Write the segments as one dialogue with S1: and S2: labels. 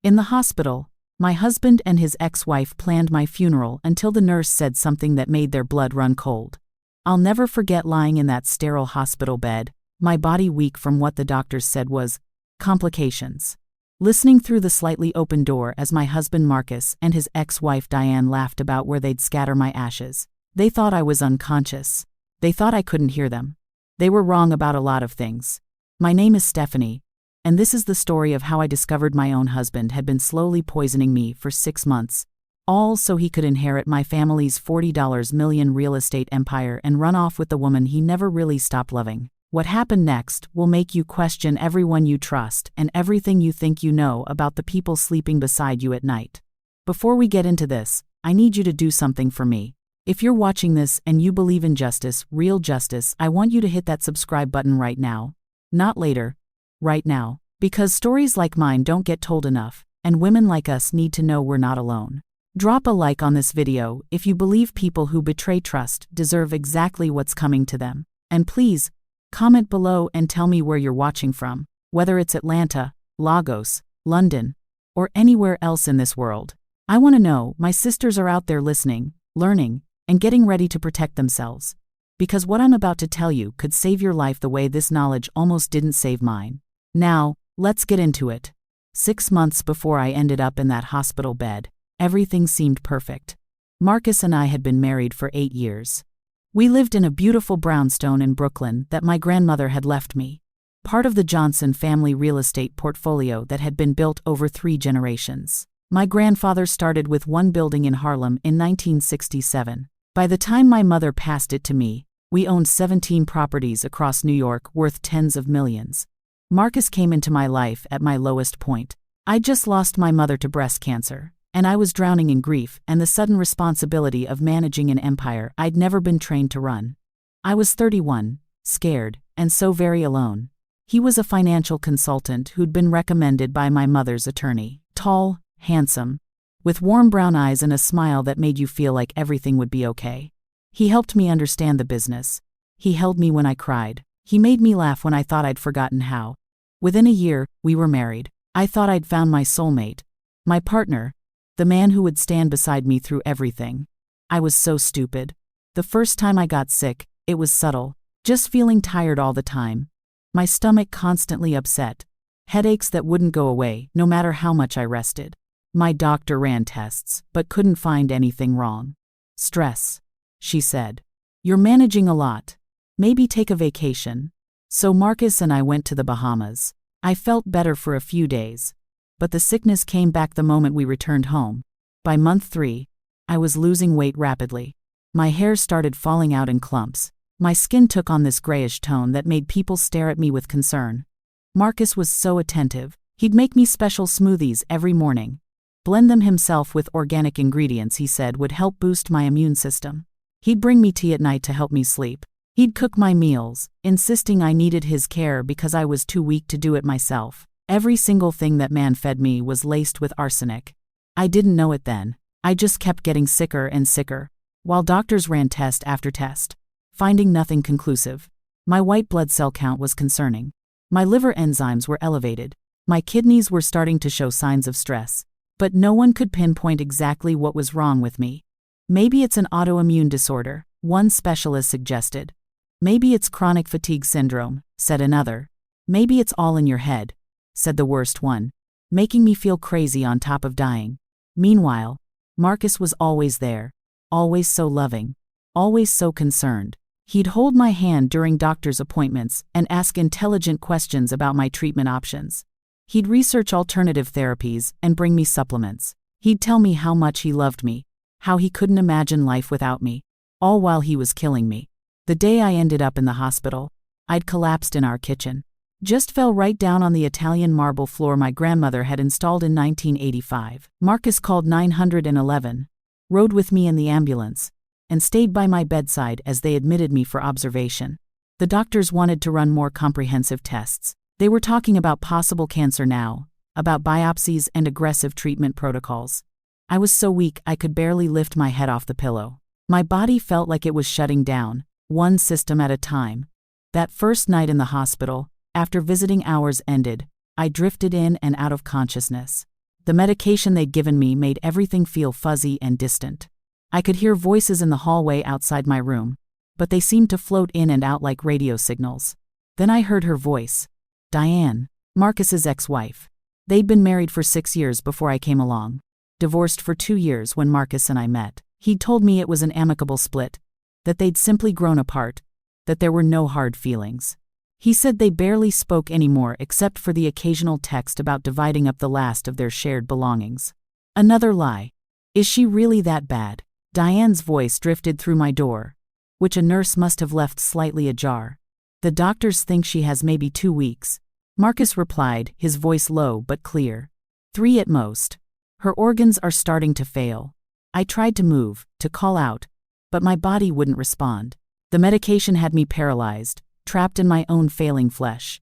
S1: In the hospital, my husband and his ex-wife planned my funeral until the nurse said something that made their blood run cold. I'll never forget lying in that sterile hospital bed, my body weak from what the doctors said was complications. Listening through the slightly open door as my husband Marcus and his ex-wife Diane laughed about where they'd scatter my ashes. They thought I was unconscious. They thought I couldn't hear them. They were wrong about a lot of things. My name is Stephanie, and this is the story of how I discovered my own husband had been slowly poisoning me for 6 months, all so he could inherit my family's $40 million real estate empire and run off with the woman he never really stopped loving. What happened next will make you question everyone you trust and everything you think you know about the people sleeping beside you at night. Before we get into this, I need you to do something for me. If you're watching this and you believe in justice, real justice, I want you to hit that subscribe button right now. Not later. Right now. Because stories like mine don't get told enough, and women like us need to know we're not alone. Drop a like on this video if you believe people who betray trust deserve exactly what's coming to them. And please, comment below and tell me where you're watching from, whether it's Atlanta, Lagos, London, or anywhere else in this world. I want to know my sisters are out there listening, learning, and getting ready to protect themselves. Because what I'm about to tell you could save your life the way this knowledge almost didn't save mine. Now, let's get into it. 6 months before I ended up in that hospital bed, everything seemed perfect. Marcus and I had been married for 8 years. We lived in a beautiful brownstone in Brooklyn that my grandmother had left me, part of the Johnson family real estate portfolio that had been built over 3 generations. My grandfather started with one building in Harlem in 1967. By the time my mother passed it to me, we owned 17 properties across New York worth tens of millions. Marcus came into my life at my lowest point. I'd just lost my mother to breast cancer, and I was drowning in grief and the sudden responsibility of managing an empire I'd never been trained to run. I was 31, scared, and so very alone. He was a financial consultant who'd been recommended by my mother's attorney, tall, handsome, with warm brown eyes and a smile that made you feel like everything would be okay. He helped me understand the business. He held me when I cried. He made me laugh when I thought I'd forgotten how. Within a year, we were married. I thought I'd found my soulmate, my partner, the man who would stand beside me through everything. I was so stupid. The first time I got sick, it was subtle, just feeling tired all the time. My stomach constantly upset. Headaches that wouldn't go away, no matter how much I rested. My doctor ran tests, but couldn't find anything wrong. Stress, she said. You're managing a lot. Maybe take a vacation. So Marcus and I went to the Bahamas. I felt better for a few days, but the sickness came back the moment we returned home. By month 3, I was losing weight rapidly. My hair started falling out in clumps. My skin took on this grayish tone that made people stare at me with concern. Marcus was so attentive. He'd make me special smoothies every morning. Blend them himself with organic ingredients he said would help boost my immune system. He'd bring me tea at night to help me sleep. He'd cook my meals, insisting I needed his care because I was too weak to do it myself. Every single thing that man fed me was laced with arsenic. I didn't know it then. I just kept getting sicker and sicker, while doctors ran test after test, finding nothing conclusive. My white blood cell count was concerning. My liver enzymes were elevated. My kidneys were starting to show signs of stress. But no one could pinpoint exactly what was wrong with me. Maybe it's an autoimmune disorder, one specialist suggested. Maybe it's chronic fatigue syndrome, said another. Maybe it's all in your head, said the worst one, making me feel crazy on top of dying. Meanwhile, Marcus was always there, always so loving, always so concerned. He'd hold my hand during doctor's appointments and ask intelligent questions about my treatment options. He'd research alternative therapies and bring me supplements. He'd tell me how much he loved me, how he couldn't imagine life without me, all while he was killing me. The day I ended up in the hospital, I'd collapsed in our kitchen. Just fell right down on the Italian marble floor my grandmother had installed in 1985. Marcus called 911, rode with me in the ambulance, and stayed by my bedside as they admitted me for observation. The doctors wanted to run more comprehensive tests. They were talking about possible cancer now, about biopsies and aggressive treatment protocols. I was so weak I could barely lift my head off the pillow. My body felt like it was shutting down, one system at a time. That first night in the hospital, after visiting hours ended, I drifted in and out of consciousness. The medication they'd given me made everything feel fuzzy and distant. I could hear voices in the hallway outside my room, but they seemed to float in and out like radio signals. Then I heard her voice. Diane, Marcus's ex-wife. They'd been married for 6 years before I came along. Divorced for 2 years when Marcus and I met. He'd told me it was an amicable split, that they'd simply grown apart, that there were no hard feelings. He said they barely spoke anymore except for the occasional text about dividing up the last of their shared belongings. Another lie. Is she really that bad? Diane's voice drifted through my door, which a nurse must have left slightly ajar. The doctors think she has maybe 2 weeks. Marcus replied, his voice low but clear. 3 at most. Her organs are starting to fail. I tried to move, to call out, but my body wouldn't respond. The medication had me paralyzed, trapped in my own failing flesh.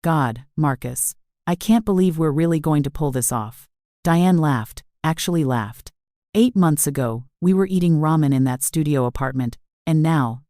S1: God, Marcus, I can't believe we're really going to pull this off. Diane laughed, actually laughed. 8 months ago, we were eating ramen in that studio apartment, and now,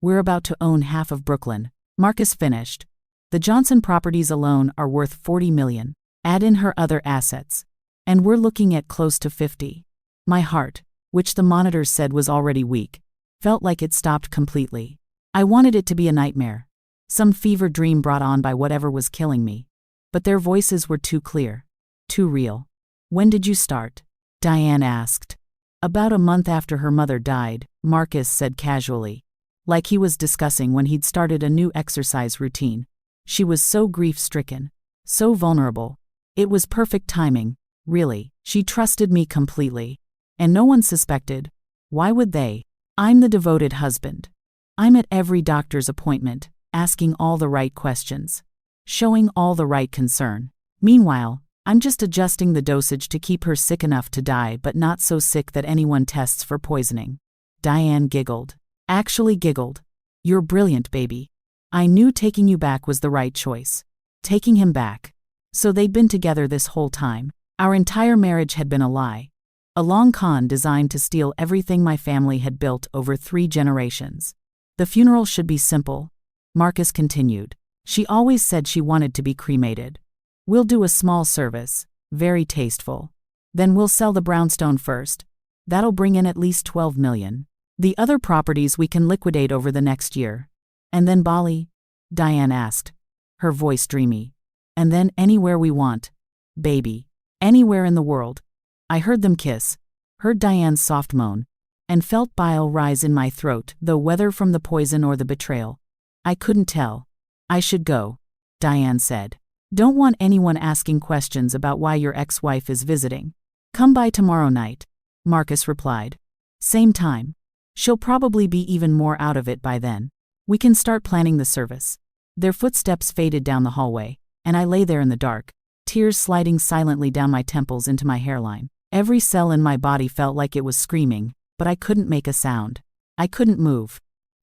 S1: we're about to own half of Brooklyn. Marcus finished. The Johnson properties alone are worth $40 million. Add in her other assets, and we're looking at close to 50. My heart, which the monitors said was already weak, felt like it stopped completely. I wanted it to be a nightmare, some fever dream brought on by whatever was killing me. But their voices were too clear, too real. When did you start? Diane asked. About a month after her mother died, Marcus said casually, like he was discussing when he'd started a new exercise routine. She was so grief-stricken, so vulnerable. It was perfect timing, really. She trusted me completely. And no one suspected. Why would they? I'm the devoted husband. I'm at every doctor's appointment, asking all the right questions, showing all the right concern. Meanwhile, I'm just adjusting the dosage to keep her sick enough to die but not so sick that anyone tests for poisoning. Diane giggled. Actually giggled. You're brilliant, baby. I knew taking you back was the right choice. Taking him back. So they'd been together this whole time. Our entire marriage had been a lie. A long con designed to steal everything my family had built over 3 generations. The funeral should be simple, Marcus continued. She always said she wanted to be cremated. We'll do a small service, very tasteful. Then we'll sell the brownstone first. That'll bring in at least $12 million. The other properties we can liquidate over the next year. And then Bali? Diane asked, her voice dreamy. And then anywhere we want. Baby. Anywhere in the world. I heard them kiss, heard Diane's soft moan, and felt bile rise in my throat, though whether from the poison or the betrayal. I couldn't tell. I should go, Diane said. Don't want anyone asking questions about why your ex-wife is visiting. Come by tomorrow night, Marcus replied. Same time. She'll probably be even more out of it by then. We can start planning the service. Their footsteps faded down the hallway, and I lay there in the dark, tears sliding silently down my temples into my hairline. Every cell in my body felt like it was screaming, but I couldn't make a sound. I couldn't move.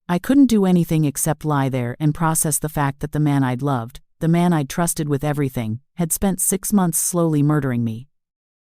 S1: I couldn't do anything except lie there and process the fact that the man I'd loved, the man I'd trusted with everything, had spent 6 months slowly murdering me.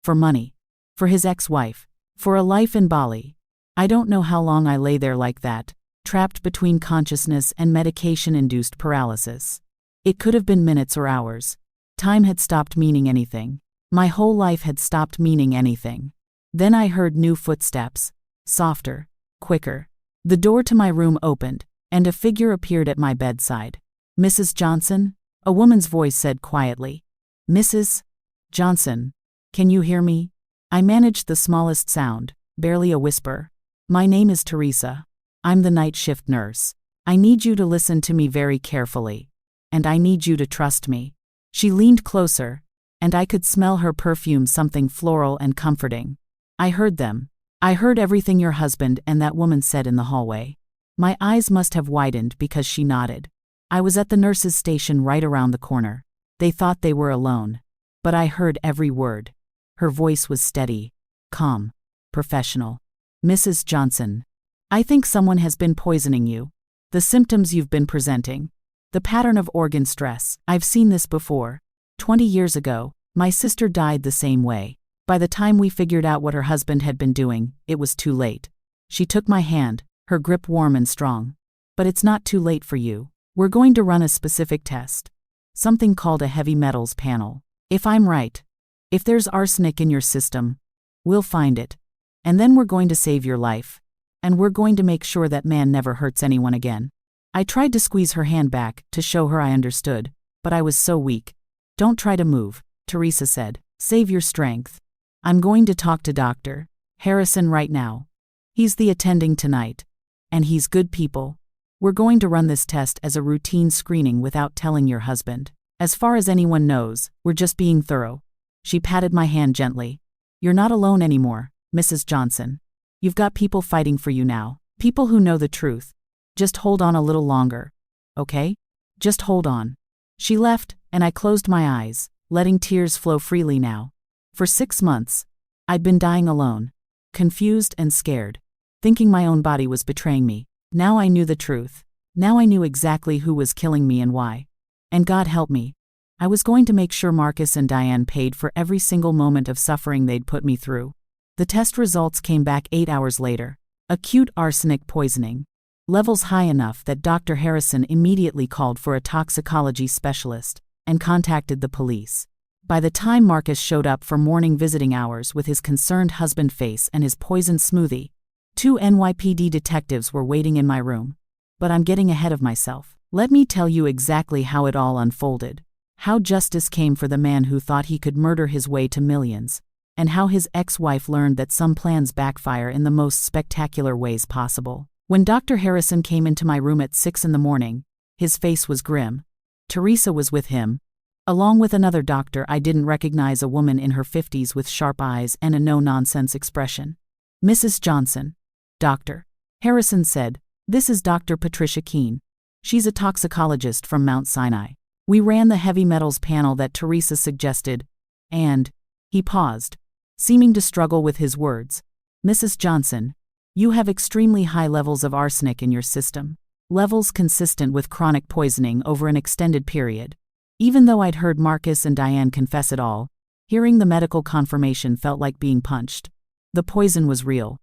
S1: For money. For his ex-wife. For a life in Bali. I don't know how long I lay there like that, trapped between consciousness and medication-induced paralysis. It could have been minutes or hours. Time had stopped meaning anything. My whole life had stopped meaning anything. Then I heard new footsteps. Softer. Quicker. The door to my room opened, and a figure appeared at my bedside. Mrs. Johnson? A woman's voice said quietly. Mrs. Johnson, can you hear me? I managed the smallest sound, barely a whisper. My name is Teresa. I'm the night shift nurse. I need you to listen to me very carefully. And I need you to trust me. She leaned closer, and I could smell her perfume, something floral and comforting. I heard them. I heard everything your husband and that woman said in the hallway. My eyes must have widened because she nodded. I was at the nurse's station right around the corner. They thought they were alone. But I heard every word. Her voice was steady, calm, professional. Mrs. Johnson, I think someone has been poisoning you. The symptoms you've been presenting. The pattern of organ stress. I've seen this before. 20 years ago, my sister died the same way. By the time we figured out what her husband had been doing, it was too late. She took my hand, her grip warm and strong. But it's not too late for you. We're going to run a specific test. Something called a heavy metals panel. If I'm right, If there's arsenic in your system, we'll find it. And then we're going to save your life. And we're going to make sure that man never hurts anyone again. I tried to squeeze her hand back to show her I understood, but I was so weak. Don't try to move, Teresa said. Save your strength. I'm going to talk to Dr. Harrison right now. He's the attending tonight. And he's good people. We're going to run this test as a routine screening without telling your husband. As far as anyone knows, we're just being thorough. She patted my hand gently. You're not alone anymore, Mrs. Johnson. You've got people fighting for you now. People who know the truth. Just hold on a little longer. Okay? Just hold on. She left, and I closed my eyes, letting tears flow freely now. For 6 months, I'd been dying alone, confused and scared, thinking my own body was betraying me. Now I knew the truth. Now I knew exactly who was killing me and why. And God help me. I was going to make sure Marcus and Diane paid for every single moment of suffering they'd put me through. The test results came back 8 hours later. Acute arsenic poisoning. Levels high enough that Dr. Harrison immediately called for a toxicology specialist and contacted the police. By the time Marcus showed up for morning visiting hours with his concerned husband face and his poisoned smoothie, 2 NYPD detectives were waiting in my room. But I'm getting ahead of myself. Let me tell you exactly how it all unfolded. How justice came for the man who thought he could murder his way to millions. And how his ex-wife learned that some plans backfire in the most spectacular ways possible. When Dr. Harrison came into my room at 6 in the morning, his face was grim. Teresa was with him, along with another doctor. I didn't recognize, a woman in her 50s with sharp eyes and a no-nonsense expression. Mrs. Johnson. Dr. Harrison said, this is Dr. Patricia Keene. She's a toxicologist from Mount Sinai. We ran the heavy metals panel that Teresa suggested, and… He paused, seeming to struggle with his words. Mrs. Johnson, you have extremely high levels of arsenic in your system. Levels consistent with chronic poisoning over an extended period. Even though I'd heard Marcus and Diane confess it all, hearing the medical confirmation felt like being punched. The poison was real.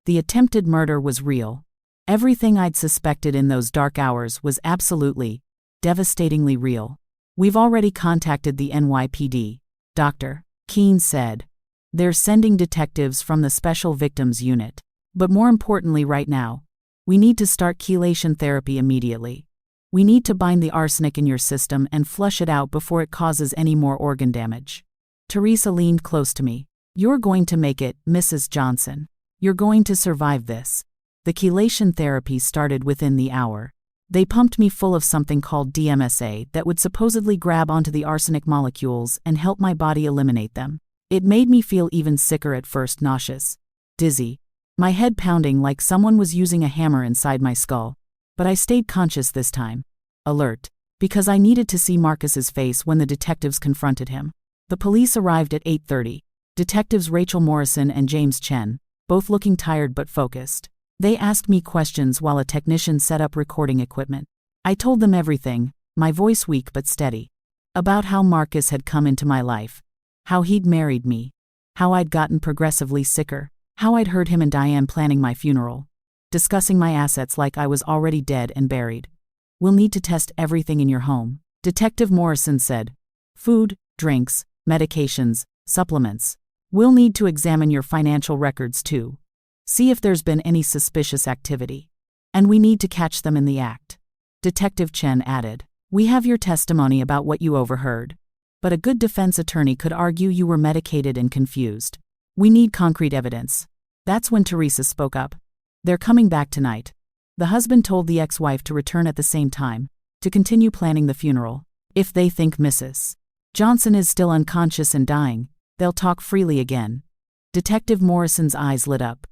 S1: The attempted murder was real. Everything I'd suspected in those dark hours was absolutely, devastatingly real. We've already contacted the NYPD, Dr. Keene said. They're sending detectives from the Special Victims Unit. But more importantly right now, we need to start chelation therapy immediately. We need to bind the arsenic in your system and flush it out before it causes any more organ damage. Teresa leaned close to me. You're going to make it, Mrs. Johnson. You're going to survive this. The chelation therapy started within the hour. They pumped me full of something called DMSA that would supposedly grab onto the arsenic molecules and help my body eliminate them. It made me feel even sicker at first, nauseous, dizzy, my head pounding like someone was using a hammer inside my skull. But I stayed conscious this time, alert, because I needed to see Marcus's face when the detectives confronted him. The police arrived at 8:30. Detectives Rachel Morrison and James Chen, both looking tired but focused. They asked me questions while a technician set up recording equipment. I told them everything, my voice weak but steady. About how Marcus had come into my life. How he'd married me. How I'd gotten progressively sicker. How I'd heard him and Diane planning my funeral. Discussing my assets like I was already dead and buried. We'll need to test everything in your home, Detective Morrison said. Food, drinks, medications, supplements. We'll need to examine your financial records too. See if there's been any suspicious activity. And we need to catch them in the act. Detective Chen added. We have your testimony about what you overheard. But a good defense attorney could argue you were medicated and confused. We need concrete evidence. That's when Teresa spoke up. They're coming back tonight. The husband told the ex-wife to return at the same time, to continue planning the funeral. If they think Mrs. Johnson is still unconscious and dying, they'll talk freely again. Detective Morrison's eyes lit up.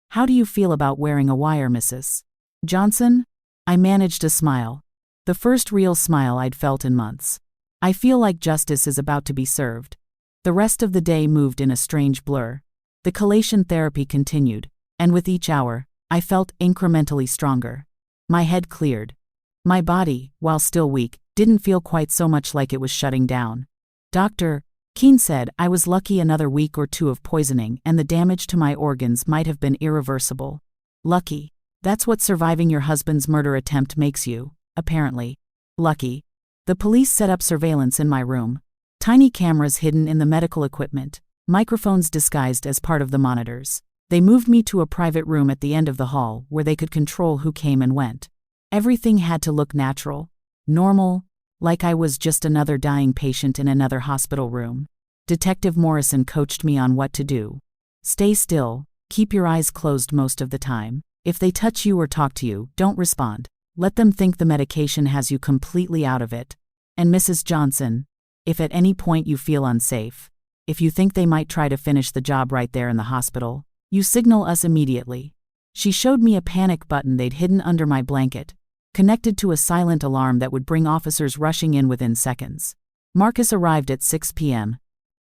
S1: How do you feel about wearing a wire, Mrs. Johnson? I managed a smile. The first real smile I'd felt in months. I feel like justice is about to be served. The rest of the day moved in a strange blur. The chelation therapy continued, and with each hour, I felt incrementally stronger. My head cleared. My body, while still weak, didn't feel quite so much like it was shutting down. Dr. Keene said I was lucky. Another week or two of poisoning and the damage to my organs might have been irreversible. Lucky. That's what surviving your husband's murder attempt makes you, apparently. Lucky. The police set up surveillance in my room. Tiny cameras hidden in the medical equipment, microphones disguised as part of the monitors. They moved me to a private room at the end of the hall where they could control who came and went. Everything had to look natural, normal, like I was just another dying patient in another hospital room. Detective Morrison coached me on what to do. Stay still, keep your eyes closed most of the time. If they touch you or talk to you, don't respond. Let them think the medication has you completely out of it. And Mrs. Johnson, if at any point you feel unsafe, if you think they might try to finish the job right there in the hospital, you signal us immediately. She showed me a panic button they'd hidden under my blanket, connected to a silent alarm that would bring officers rushing in within seconds. Marcus arrived at 6 p.m.,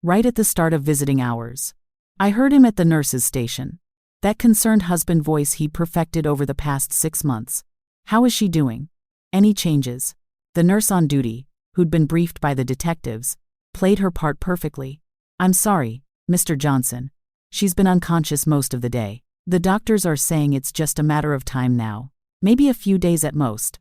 S1: right at the start of visiting hours. I heard him at the nurse's station. That concerned husband voice he'd perfected over the past 6 months. How is she doing? Any changes? The nurse on duty, who'd been briefed by the detectives, played her part perfectly. I'm sorry, Mr. Johnson. She's been unconscious most of the day. The doctors are saying it's just a matter of time now. Maybe a few days at most.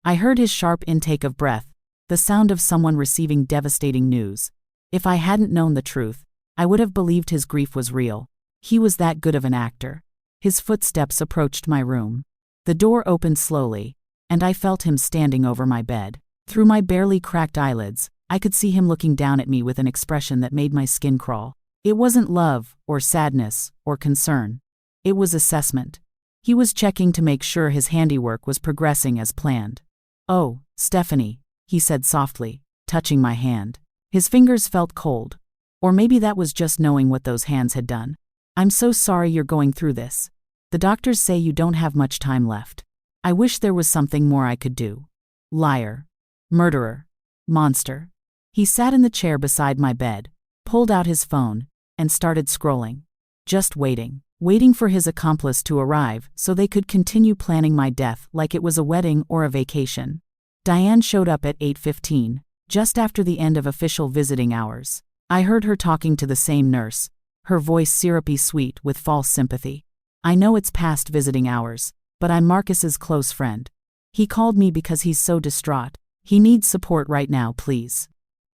S1: I heard his sharp intake of breath, the sound of someone receiving devastating news. If I hadn't known the truth, I would have believed his grief was real. He was that good of an actor. His footsteps approached my room. The door opened slowly, and I felt him standing over my bed. Through my barely cracked eyelids, I could see him looking down at me with an expression that made my skin crawl. It wasn't love, or sadness, or concern. It was assessment. He was checking to make sure his handiwork was progressing as planned. "Oh, Stephanie," he said softly, touching my hand. His fingers felt cold. Or maybe that was just knowing what those hands had done. "I'm so sorry you're going through this. The doctors say you don't have much time left. I wish there was something more I could do." Liar. Murderer. Monster. He sat in the chair beside my bed, pulled out his phone, and started scrolling. Just waiting for his accomplice to arrive so they could continue planning my death like it was a wedding or a vacation. Diane showed up at 8:15, just after the end of official visiting hours. I heard her talking to the same nurse, her voice syrupy sweet with false sympathy. "I know it's past visiting hours, but I'm Marcus's close friend. He called me because he's so distraught. He needs support right now, please.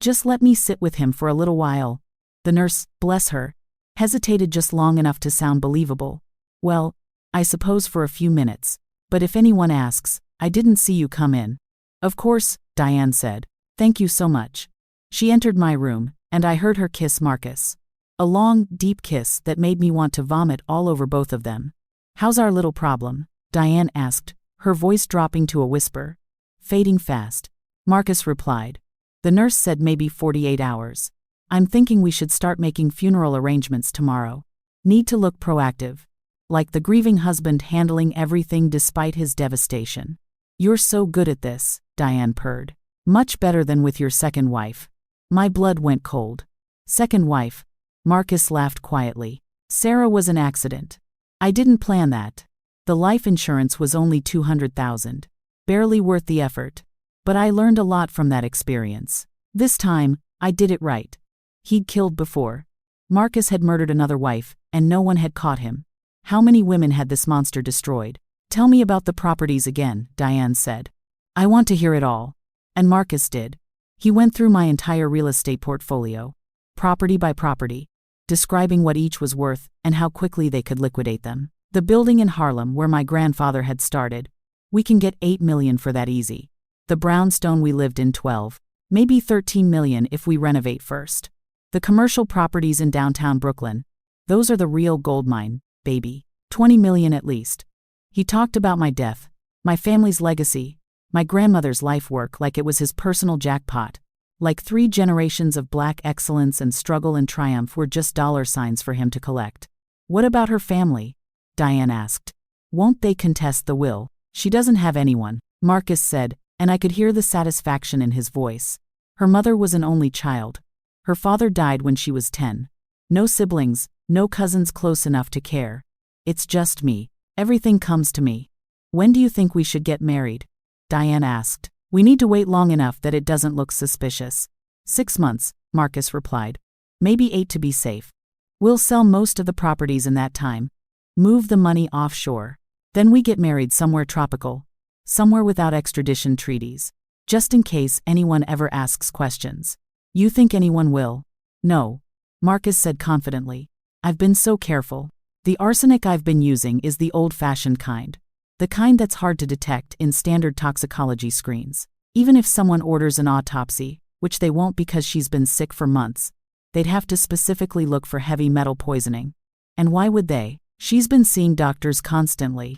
S1: Just let me sit with him for a little while." The nurse, bless her, hesitated just long enough to sound believable. "Well, I suppose for a few minutes, but if anyone asks, I didn't see you come in." "Of course," Diane said. "Thank you so much." She entered my room, and I heard her kiss Marcus. A long, deep kiss that made me want to vomit all over both of them. "How's our little problem?" Diane asked, her voice dropping to a whisper. "Fading fast," Marcus replied. "The nurse said maybe 48 hours. I'm thinking we should start making funeral arrangements tomorrow. Need to look proactive. Like the grieving husband handling everything despite his devastation." "You're so good at this," Diane purred. "Much better than with your second wife." My blood went cold. "Second wife?" Marcus laughed quietly. "Sarah was an accident. I didn't plan that. The life insurance was only $200,000. Barely worth the effort. But I learned a lot from that experience. This time, I did it right. He'd killed before. Marcus had murdered another wife, and no one had caught him. How many women had this monster destroyed? "Tell me about the properties again," Diane said. "I want to hear it all." And Marcus did. He went through my entire real estate portfolio, property by property, describing what each was worth and how quickly they could liquidate them. "The building in Harlem where my grandfather had started. We can get $8 million for that easy. The brownstone we lived in 12, maybe $13 million if we renovate first. The commercial properties in downtown Brooklyn, those are the real gold mine, baby. $20 million at least." He talked about my death, my family's legacy, my grandmother's life work like it was his personal jackpot. Like 3 generations of black excellence and struggle and triumph were just dollar signs for him to collect. "What about her family?" Diane asked. "Won't they contest the will?" "She doesn't have anyone," Marcus said, and I could hear the satisfaction in his voice. "Her mother was an only child. Her father died when she was 10. No siblings, no cousins close enough to care. It's just me. Everything comes to me." "When do you think we should get married?" Diane asked. "We need to wait long enough that it doesn't look suspicious." 6 months, Marcus replied. "Maybe 8 to be safe. We'll sell most of the properties in that time. Move the money offshore. Then we get married somewhere tropical. Somewhere without extradition treaties. Just in case anyone ever asks questions." You think anyone will? No, Marcus said confidently. I've been so careful. The arsenic I've been using is the old-fashioned kind. The kind that's hard to detect in standard toxicology screens. Even if someone orders an autopsy, which they won't because she's been sick for months, they'd have to specifically look for heavy metal poisoning. And why would they? She's been seeing doctors constantly.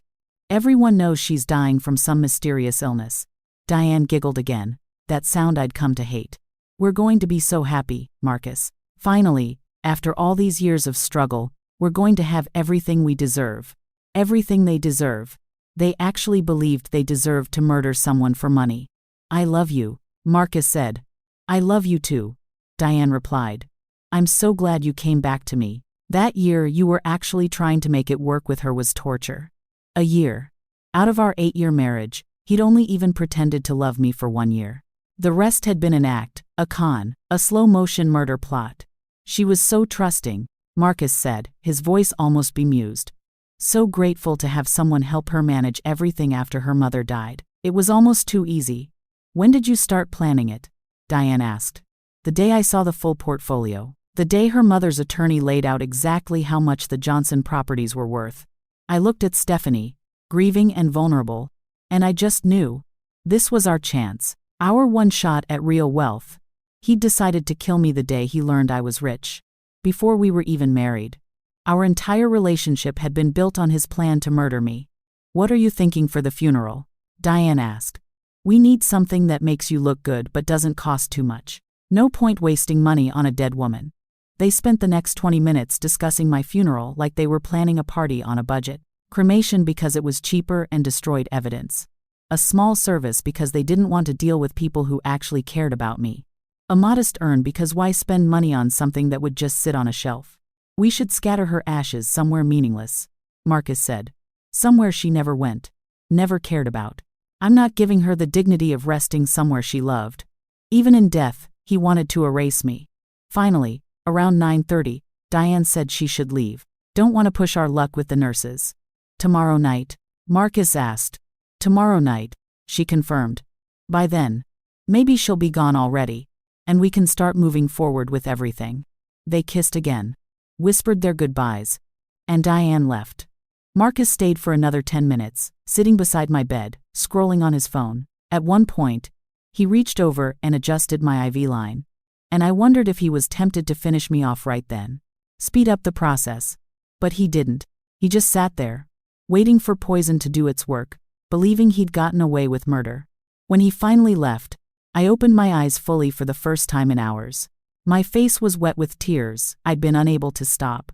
S1: Everyone knows she's dying from some mysterious illness. Diane giggled again, that sound I'd come to hate. We're going to be so happy, Marcus. Finally, after all these years of struggle, we're going to have everything we deserve. Everything they deserve. They actually believed they deserved to murder someone for money. I love you, Marcus said. I love you too, Diane replied. I'm so glad you came back to me. That year you were actually trying to make it work with her was torture. A year. Out of our 8-year marriage, he'd only even pretended to love me for 1 year. The rest had been an act, a con, a slow-motion murder plot. She was so trusting, Marcus said, his voice almost bemused. So grateful to have someone help her manage everything after her mother died. It was almost too easy. When did you start planning it? Diane asked. The day I saw the full portfolio. The day her mother's attorney laid out exactly how much the Johnson properties were worth. I looked at Stephanie, grieving and vulnerable, and I just knew. This was our chance, our one shot at real wealth. He'd decided to kill me the day he learned I was rich. Before we were even married. Our entire relationship had been built on his plan to murder me. What are you thinking for the funeral? Diane asked. We need something that makes you look good but doesn't cost too much. No point wasting money on a dead woman. They spent the next 20 minutes discussing my funeral like they were planning a party on a budget. Cremation because it was cheaper and destroyed evidence. A small service because they didn't want to deal with people who actually cared about me. A modest urn because why spend money on something that would just sit on a shelf? We should scatter her ashes somewhere meaningless, Marcus said. Somewhere she never went. Never cared about. I'm not giving her the dignity of resting somewhere she loved. Even in death, he wanted to erase me. Finally, around 9:30, Diane said she should leave. Don't want to push our luck with the nurses. Tomorrow night? Marcus asked. Tomorrow night, she confirmed. By then, maybe she'll be gone already, and we can start moving forward with everything. They kissed again, whispered their goodbyes, and Diane left. Marcus stayed for another 10 minutes, sitting beside my bed, scrolling on his phone. At one point, he reached over and adjusted my IV line, and I wondered if he was tempted to finish me off right then. Speed up the process. But he didn't. He just sat there, waiting for poison to do its work, believing he'd gotten away with murder. When he finally left, I opened my eyes fully for the first time in hours. My face was wet with tears I'd been unable to stop.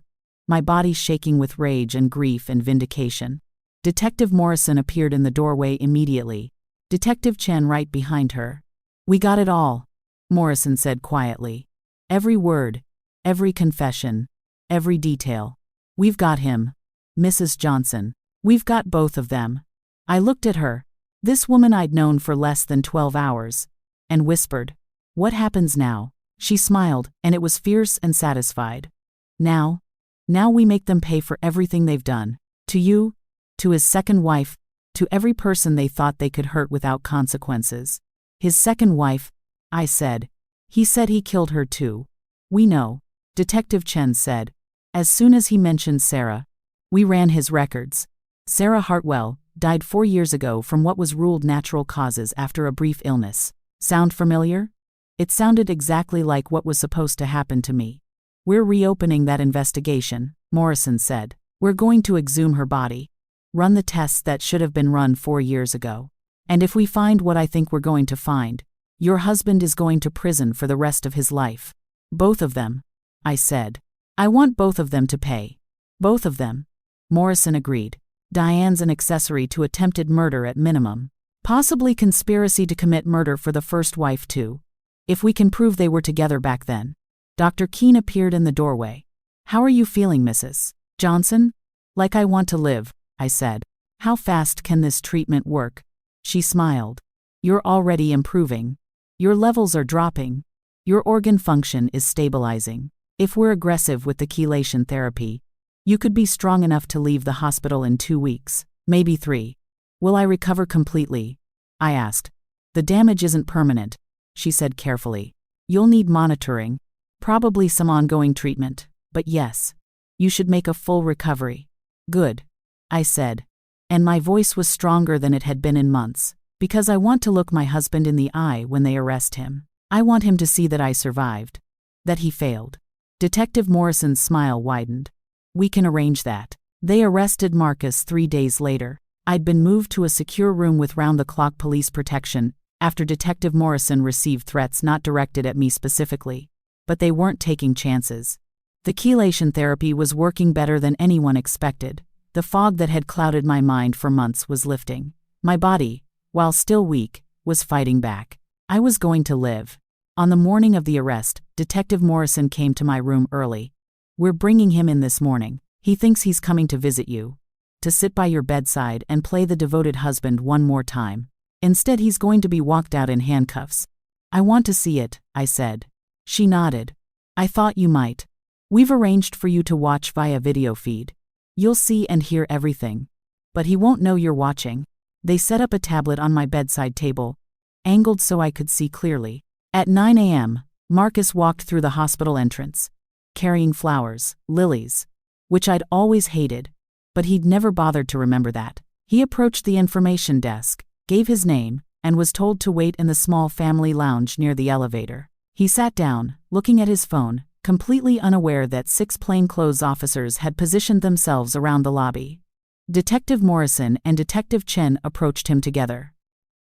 S1: My body shaking with rage and grief and vindication. Detective Morrison appeared in the doorway immediately. Detective Chen right behind her. We got it all, Morrison said quietly. Every word, every confession, every detail. We've got him, Mrs. Johnson. We've got both of them. I looked at her, this woman I'd known for less than 12 hours, and whispered, what happens now? She smiled, and it was fierce and satisfied. Now we make them pay for everything they've done. To you, to his second wife, to every person they thought they could hurt without consequences. His second wife, I said. He said he killed her too. We know, Detective Chen said. As soon as he mentioned Sarah, we ran his records. Sarah Hartwell died 4 years ago from what was ruled natural causes after a brief illness. Sound familiar? It sounded exactly like what was supposed to happen to me. We're reopening that investigation, Morrison said. We're going to exhume her body. Run the tests that should have been run 4 years ago. And if we find what I think we're going to find, your husband is going to prison for the rest of his life. Both of them, I said. I want both of them to pay. Both of them. Morrison agreed. Diane's an accessory to attempted murder at minimum. Possibly conspiracy to commit murder for the first wife too. If we can prove they were together back then. Dr. Keene appeared in the doorway. How are you feeling, Mrs. Johnson? Like I want to live, I said. How fast can this treatment work? She smiled. You're already improving. Your levels are dropping. Your organ function is stabilizing. If we're aggressive with the chelation therapy, you could be strong enough to leave the hospital in 2 weeks, maybe 3. Will I recover completely? I asked. The damage isn't permanent, she said carefully. You'll need monitoring, probably some ongoing treatment, but yes, you should make a full recovery. Good, I said, and my voice was stronger than it had been in months, because I want to look my husband in the eye when they arrest him. I want him to see that I survived, that he failed. Detective Morrison's smile widened. We can arrange that. They arrested Marcus 3 days later. I'd been moved to a secure room with round-the-clock police protection after Detective Morrison received threats not directed at me specifically. But they weren't taking chances. The chelation therapy was working better than anyone expected. The fog that had clouded my mind for months was lifting. My body, while still weak, was fighting back. I was going to live. On the morning of the arrest, Detective Morrison came to my room early. We're bringing him in this morning. He thinks he's coming to visit you, to sit by your bedside and play the devoted husband one more time. Instead, he's going to be walked out in handcuffs. I want to see it, I said. She nodded. I thought you might. We've arranged for you to watch via video feed. You'll see and hear everything. But he won't know you're watching. They set up a tablet on my bedside table, angled so I could see clearly. At 9 a.m., Marcus walked through the hospital entrance, carrying flowers, lilies, which I'd always hated, but he'd never bothered to remember that. He approached the information desk, gave his name, and was told to wait in the small family lounge near the elevator. He sat down, looking at his phone, completely unaware that 6 plainclothes officers had positioned themselves around the lobby. Detective Morrison and Detective Chen approached him together.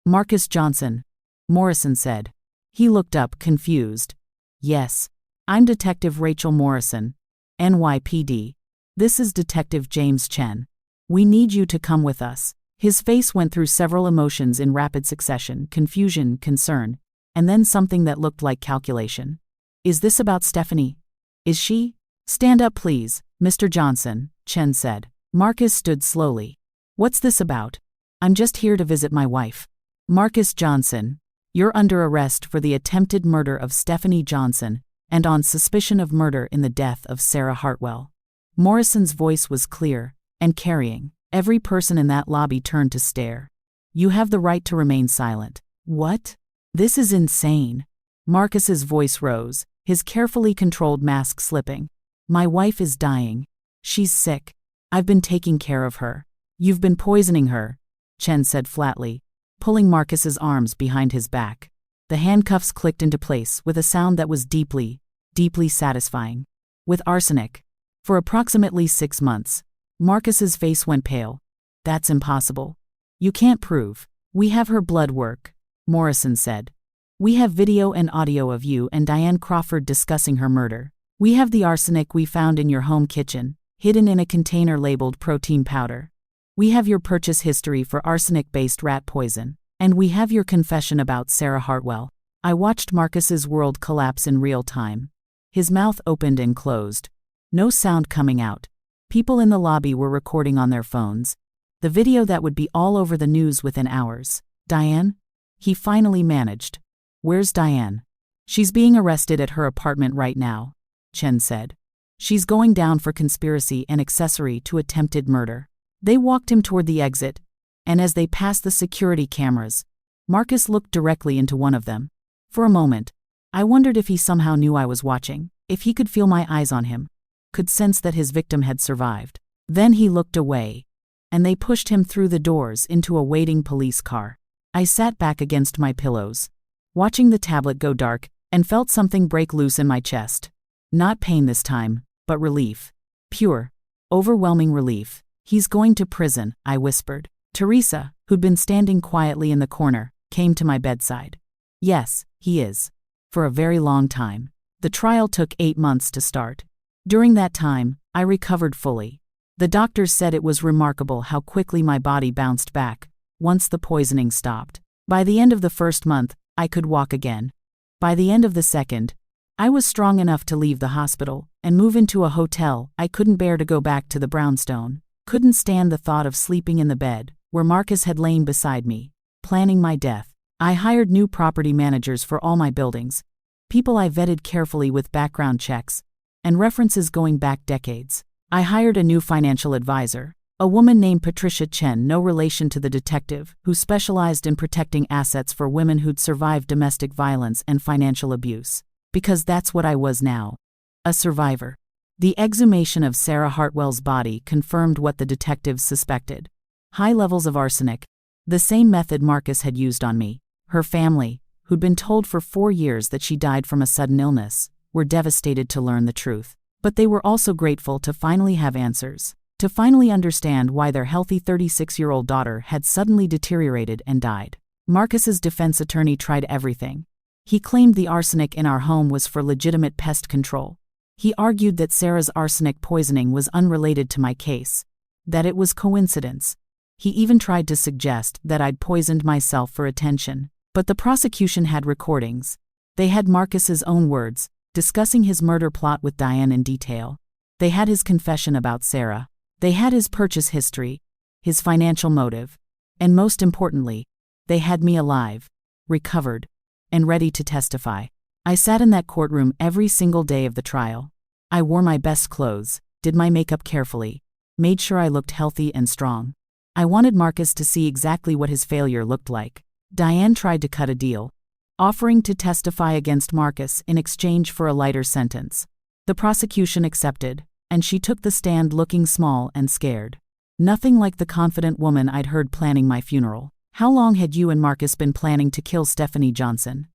S1: Marcus Johnson, Morrison said. He looked up, confused. Yes, I'm Detective Rachel Morrison, NYPD. This is Detective James Chen. We need you to come with us. His face went through several emotions in rapid succession: confusion, concern, and then something that looked like calculation. Is this about Stephanie? Is she? Stand up, please, Mr. Johnson, Chen said. Marcus stood slowly. What's this about? I'm just here to visit my wife. Marcus Johnson, you're under arrest for the attempted murder of Stephanie Johnson and on suspicion of murder in the death of Sarah Hartwell. Morrison's voice was clear and carrying. Every person in that lobby turned to stare. You have the right to remain silent. What? This is insane. Marcus's voice rose, his carefully controlled mask slipping. My wife is dying. She's sick. I've been taking care of her. You've been poisoning her, Chen said flatly, pulling Marcus's arms behind his back. The handcuffs clicked into place with a sound that was deeply, deeply satisfying. With arsenic. For approximately 6 months. Marcus's face went pale. That's impossible. You can't prove. We have her blood work, Morrison said. We have video and audio of you and Diane Crawford discussing her murder. We have the arsenic we found in your home kitchen, hidden in a container labeled protein powder. We have your purchase history for arsenic-based rat poison. And we have your confession about Sarah Hartwell. I watched Marcus's world collapse in real time. His mouth opened and closed. No sound coming out. People in the lobby were recording on their phones. The video that would be all over the news within hours. Diane? He finally managed. Where's Diane? She's being arrested at her apartment right now, Chen said. She's going down for conspiracy and accessory to attempted murder. They walked him toward the exit, and as they passed the security cameras, Marcus looked directly into one of them. For a moment, I wondered if he somehow knew I was watching, if he could feel my eyes on him, could sense that his victim had survived. Then he looked away, and they pushed him through the doors into a waiting police car. I sat back against my pillows, watching the tablet go dark, and felt something break loose in my chest. Not pain this time, but relief. Pure, overwhelming relief. He's going to prison, I whispered. Teresa, who'd been standing quietly in the corner, came to my bedside. Yes, he is. For a very long time. The trial took 8 months to start. During that time, I recovered fully. The doctors said it was remarkable how quickly my body bounced back once the poisoning stopped. By the end of the first month, I could walk again. By the end of the second, I was strong enough to leave the hospital and move into a hotel. I couldn't bear to go back to the brownstone. Couldn't stand the thought of sleeping in the bed where Marcus had lain beside me, planning my death. I hired new property managers for all my buildings, people I vetted carefully with background checks and references going back decades. I hired a new financial advisor, a woman named Patricia Chen, no relation to the detective, who specialized in protecting assets for women who'd survived domestic violence and financial abuse. Because that's what I was now. A survivor. The exhumation of Sarah Hartwell's body confirmed what the detectives suspected. High levels of arsenic, the same method Marcus had used on me. Her family, who'd been told for 4 years that she died from a sudden illness, were devastated to learn the truth. But they were also grateful to finally have answers, to finally understand why their healthy 36-year-old daughter had suddenly deteriorated and died. Marcus's defense attorney tried everything. He claimed the arsenic in our home was for legitimate pest control. He argued that Sarah's arsenic poisoning was unrelated to my case, that it was coincidence. He even tried to suggest that I'd poisoned myself for attention. But the prosecution had recordings. They had Marcus's own words, discussing his murder plot with Diane in detail. They had his confession about Sarah. They had his purchase history, his financial motive, and most importantly, they had me alive, recovered, and ready to testify. I sat in that courtroom every single day of the trial. I wore my best clothes, did my makeup carefully, made sure I looked healthy and strong. I wanted Marcus to see exactly what his failure looked like. Diane tried to cut a deal, offering to testify against Marcus in exchange for a lighter sentence. The prosecution accepted, and she took the stand looking small and scared. Nothing like the confident woman I'd heard planning my funeral. How long had you and Marcus been planning to kill Stephanie Johnson?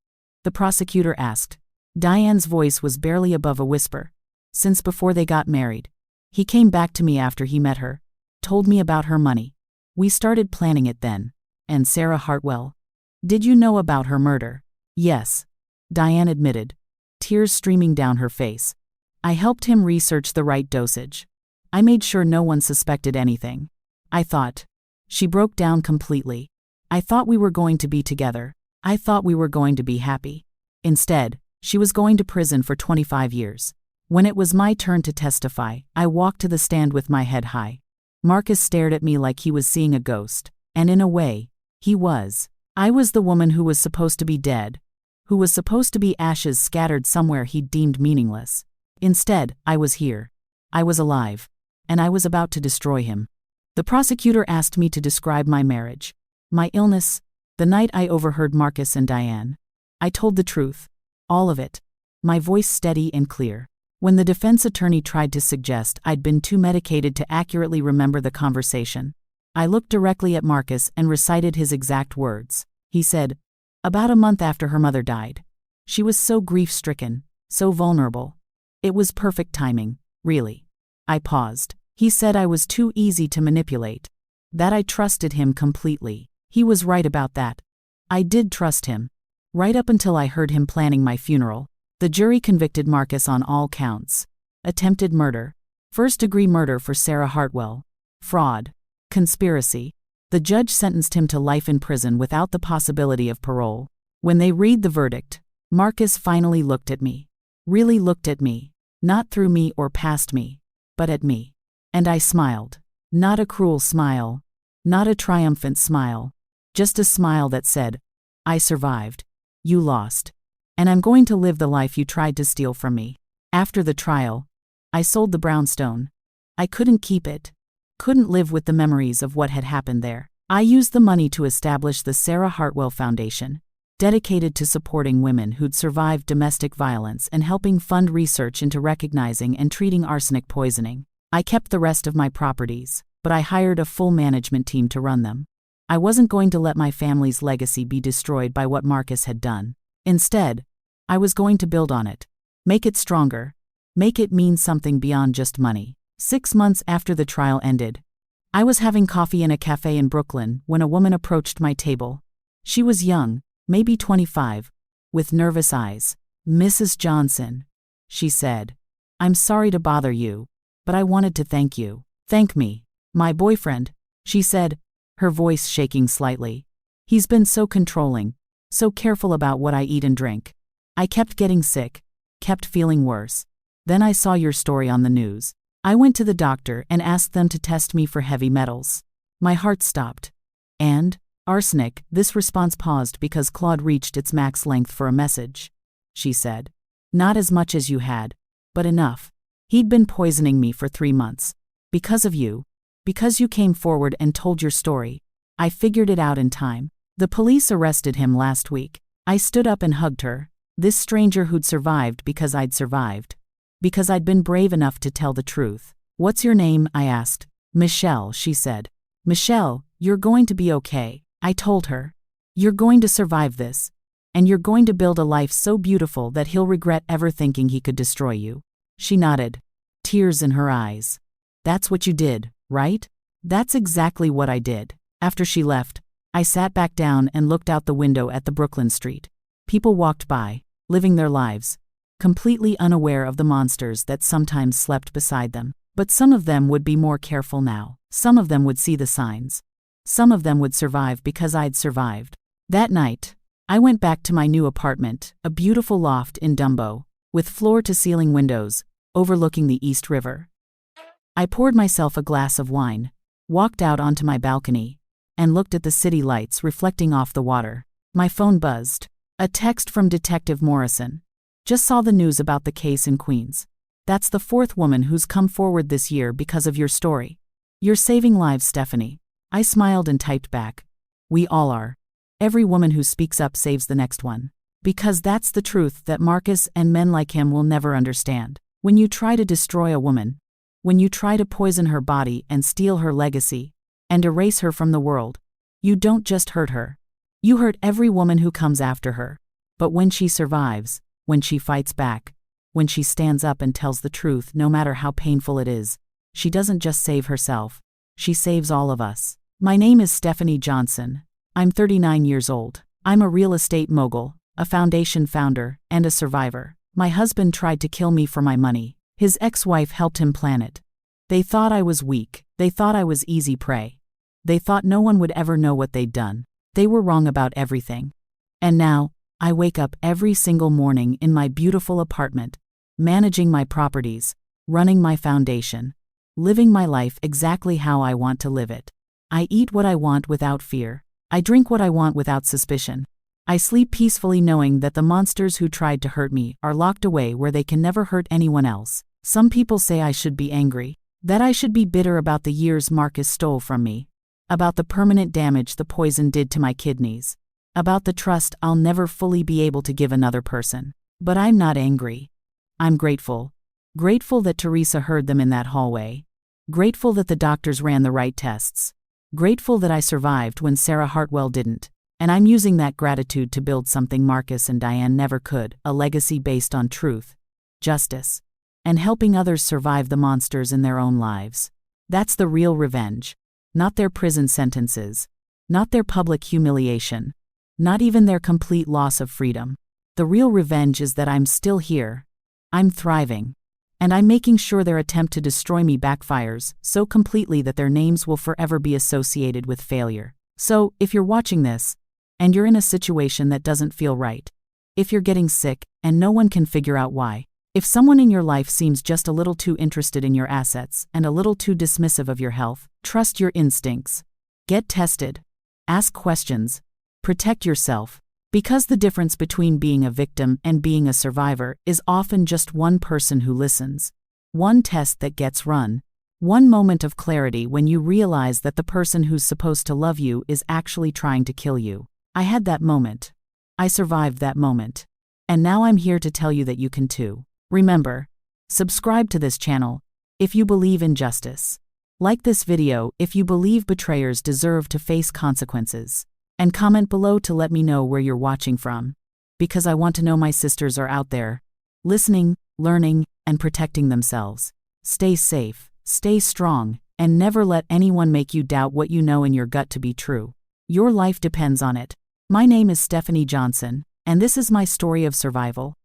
S1: The prosecutor asked. Diane's voice was barely above a whisper. Since before they got married. He came back to me after he met her, told me about her money. We started planning it then. And Sarah Hartwell? Did you know about her murder? Yes, Diane admitted, tears streaming down her face. I helped him research the right dosage. I made sure no one suspected anything. I thought. She broke down completely. I thought we were going to be together. I thought we were going to be happy. Instead, she was going to prison for 25 years. When it was my turn to testify, I walked to the stand with my head high. Marcus stared at me like he was seeing a ghost, and in a way, he was. I was the woman who was supposed to be dead, who was supposed to be ashes scattered somewhere he'd deemed meaningless. Instead, I was here. I was alive. And I was about to destroy him. The prosecutor asked me to describe my marriage, my illness, the night I overheard Marcus and Diane. I told the truth. All of it. My voice steady and clear. When the defense attorney tried to suggest I'd been too medicated to accurately remember the conversation, I looked directly at Marcus and recited his exact words. He said, about a month after her mother died. She was so grief-stricken, so vulnerable. It was perfect timing, really. I paused. He said I was too easy to manipulate. That I trusted him completely. He was right about that. I did trust him. Right up until I heard him planning my funeral. The jury convicted Marcus on all counts. Attempted murder. First-degree murder for Sarah Hartwell. Fraud. Conspiracy. The judge sentenced him to life in prison without the possibility of parole. When they read the verdict, Marcus finally looked at me. Really looked at me. Not through me or past me, but at me. And I smiled. Not a cruel smile. Not a triumphant smile. Just a smile that said, I survived. You lost. And I'm going to live the life you tried to steal from me. After the trial, I sold the brownstone. I couldn't keep it. Couldn't live with the memories of what had happened there. I used the money to establish the Sarah Hartwell Foundation, dedicated to supporting women who'd survived domestic violence and helping fund research into recognizing and treating arsenic poisoning. I kept the rest of my properties, but I hired a full management team to run them. I wasn't going to let my family's legacy be destroyed by what Marcus had done. Instead, I was going to build on it, make it stronger, make it mean something beyond just money. 6 months after the trial ended, I was having coffee in a cafe in Brooklyn when a woman approached my table. She was young, maybe 25, with nervous eyes. Mrs. Johnson, she said, I'm sorry to bother you, but I wanted to thank you. Thank me. My boyfriend, she said, her voice shaking slightly. He's been so controlling, so careful about what I eat and drink. I kept getting sick, kept feeling worse. Then I saw your story on the news. I went to the doctor and asked them to test me for heavy metals. My heart stopped. And? Arsenic. This response paused because Claude reached its max length for a message. She said. Not as much as you had, but enough. He'd been poisoning me for 3 months. Because of you. Because you came forward and told your story. I figured it out in time. The police arrested him last week. I stood up and hugged her. This stranger who'd survived because I'd survived. Because I'd been brave enough to tell the truth. "What's your name?" I asked. "Michelle," she said. "Michelle, you're going to be okay," I told her. "You're going to survive this. And you're going to build a life so beautiful that he'll regret ever thinking he could destroy you." She nodded, tears in her eyes. "That's what you did, right?" "That's exactly what I did." After she left, I sat back down and looked out the window at the Brooklyn street. People walked by, living their lives, completely unaware of the monsters that sometimes slept beside them. But some of them would be more careful now. Some of them would see the signs. Some of them would survive because I'd survived. That night, I went back to my new apartment, a beautiful loft in Dumbo, with floor-to-ceiling windows, overlooking the East River. I poured myself a glass of wine, walked out onto my balcony, and looked at the city lights reflecting off the water. My phone buzzed. A text from Detective Morrison. "Just saw the news about the case in Queens. That's the 4th woman who's come forward this year because of your story. You're saving lives, Stephanie." I smiled and typed back. "We all are. Every woman who speaks up saves the next one. Because that's the truth that Marcus and men like him will never understand. When you try to destroy a woman, when you try to poison her body and steal her legacy, and erase her from the world, you don't just hurt her. You hurt every woman who comes after her. But when she survives, when she fights back, when she stands up and tells the truth no matter how painful it is, she doesn't just save herself, she saves all of us." My name is Stephanie Johnson. I'm 39 years old. I'm a real estate mogul, a foundation founder, and a survivor. My husband tried to kill me for my money. His ex-wife helped him plan it. They thought I was weak. They thought I was easy prey. They thought no one would ever know what they'd done. They were wrong about everything. And now, I wake up every single morning in my beautiful apartment, managing my properties, running my foundation, living my life exactly how I want to live it. I eat what I want without fear. I drink what I want without suspicion. I sleep peacefully knowing that the monsters who tried to hurt me are locked away where they can never hurt anyone else. Some people say I should be angry, that I should be bitter about the years Marcus stole from me, about the permanent damage the poison did to my kidneys, about the trust I'll never fully be able to give another person. But I'm not angry. I'm grateful. Grateful that Teresa heard them in that hallway. Grateful that the doctors ran the right tests. Grateful that I survived when Sarah Hartwell didn't. And I'm using that gratitude to build something Marcus and Diane never could, a legacy based on truth, justice, and helping others survive the monsters in their own lives. That's the real revenge. Not their prison sentences. Not their public humiliation. Not even their complete loss of freedom. The real revenge is that I'm still here. I'm thriving. And I'm making sure their attempt to destroy me backfires so completely that their names will forever be associated with failure. So, if you're watching this, and you're in a situation that doesn't feel right, if you're getting sick and no one can figure out why, if someone in your life seems just a little too interested in your assets and a little too dismissive of your health, trust your instincts. Get tested. Ask questions. Protect yourself. Because the difference between being a victim and being a survivor is often just one person who listens. One test that gets run. One moment of clarity when you realize that the person who's supposed to love you is actually trying to kill you. I had that moment. I survived that moment. And now I'm here to tell you that you can too. Remember, subscribe to this channel if you believe in justice. Like this video if you believe betrayers deserve to face consequences. And comment below to let me know where you're watching from. Because I want to know my sisters are out there, listening, learning, and protecting themselves. Stay safe, stay strong, and never let anyone make you doubt what you know in your gut to be true. Your life depends on it. My name is Stephanie Johnson, and this is my story of survival.